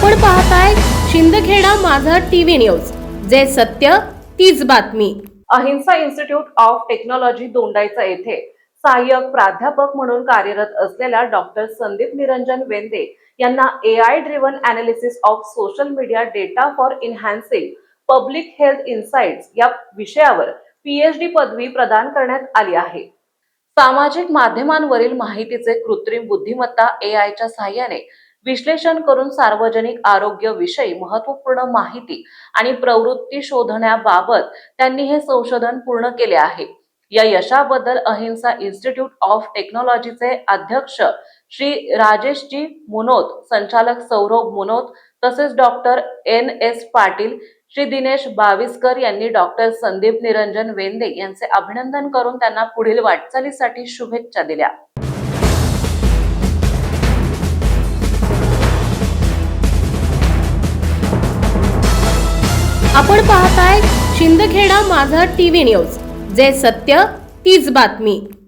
आपण पाहताय शिंदखेडा माझा टीव्ही न्यूज, जे सत्य तीच बातमी। अहिंसा इन्स्टिट्यूट ऑफ टेक्नॉलॉजी दोंडाईचा येथे सहाय्यक प्राध्यापक म्हणून कार्यरत असलेल्या डॉक्टर संदीप निरंजन वेंदे यांना AI driven analysis of social media data for एन्हान्सिंग public health insights या विषयावर PhD पदवी प्रदान करण्यात आली आहे। सामाजिक माध्यमांवरील माहितीचे कृत्रिम बुद्धिमत्ता AI च्या सहाय्याने विश्लेषण करून सार्वजनिक आरोग्य विषयी महत्त्वपूर्ण माहिती आणि प्रवृत्ती शोधण्याबाबत त्यांनी हे संशोधन पूर्ण केले आहे। या यशाबद्दल अहिंसा इन्स्टिट्यूट ऑफ टेक्नॉलॉजीचे अध्यक्ष श्री राजेशजी मुनोत, संचालक सौरभ मुनोत तसेच डॉक्टर NS पाटील, श्री दिनेश बाविस्कर यांनी डॉक्टर संदीप निरंजन वेंदे यांचे अभिनंदन करून त्यांना पुढील वाटचालीसाठी शुभेच्छा दिल्या। आपण पाहताय शिंदखेडा माझा टीव्ही न्यूज, जे सत्य तीच बातमी।